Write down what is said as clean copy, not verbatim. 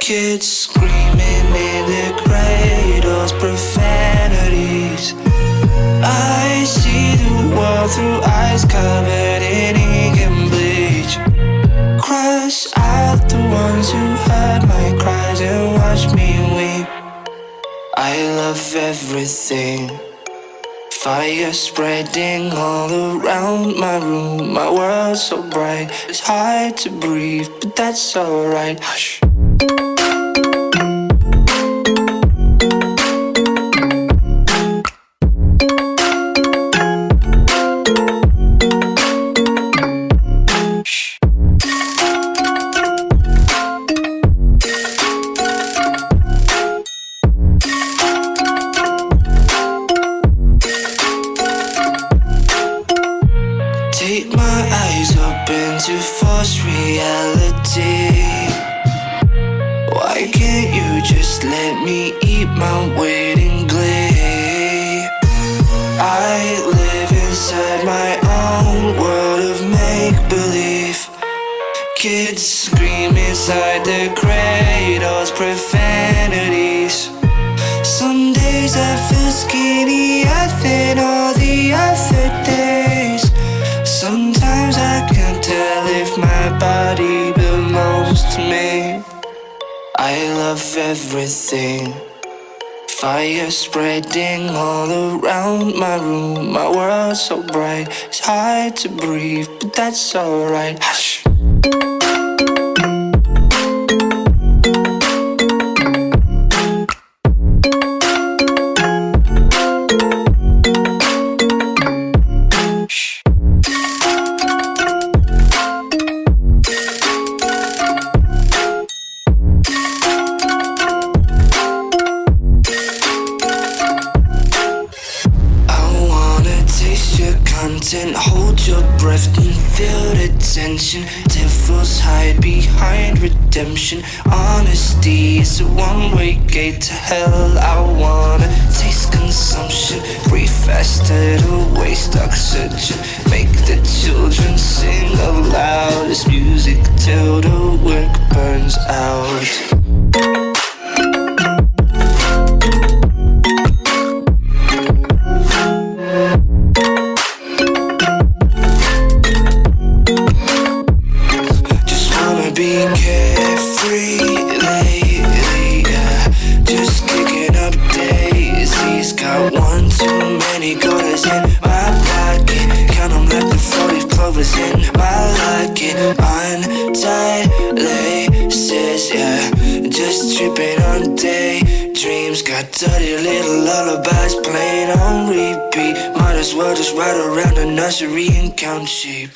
Kids screaming in their cradles, profanities. I see the world through eyes covered in ink and bleach. Crush out the ones who heard my cries and watched me weep. I love everything. Fire spreading all around my room. My world's so bright, it's hard to breathe, but that's alright. Hush. Take my eyes up into false reality. Why can't you just let me eat my weight in glee? I live inside my own world of make-believe. Kids scream inside their cradles, profanities. Some days I feel skinnier than all the other days. Sometimes I can't tell if my body belongs to me. I love everything. Fire spreading all around my room. My world's so bright, it's hard to breathe, but that's alright. Hush. Content, hold your breath and feel the tension. Devils hide behind redemption. Honesty is a one-way gate to hell. I wanna taste consumption, breathe faster to waste oxygen. Make the children sing aloud this music till the work burns out. Be carefree lately, yeah. Just kicking up daisies. Got one too many quarters in my pocket. Count them like the 40 clovers in my locket. Untied laces, yeah. Just tripping on daydreams. Got dirty little lullabies playing on repeat. Might as well just ride around the nursery and count sheep.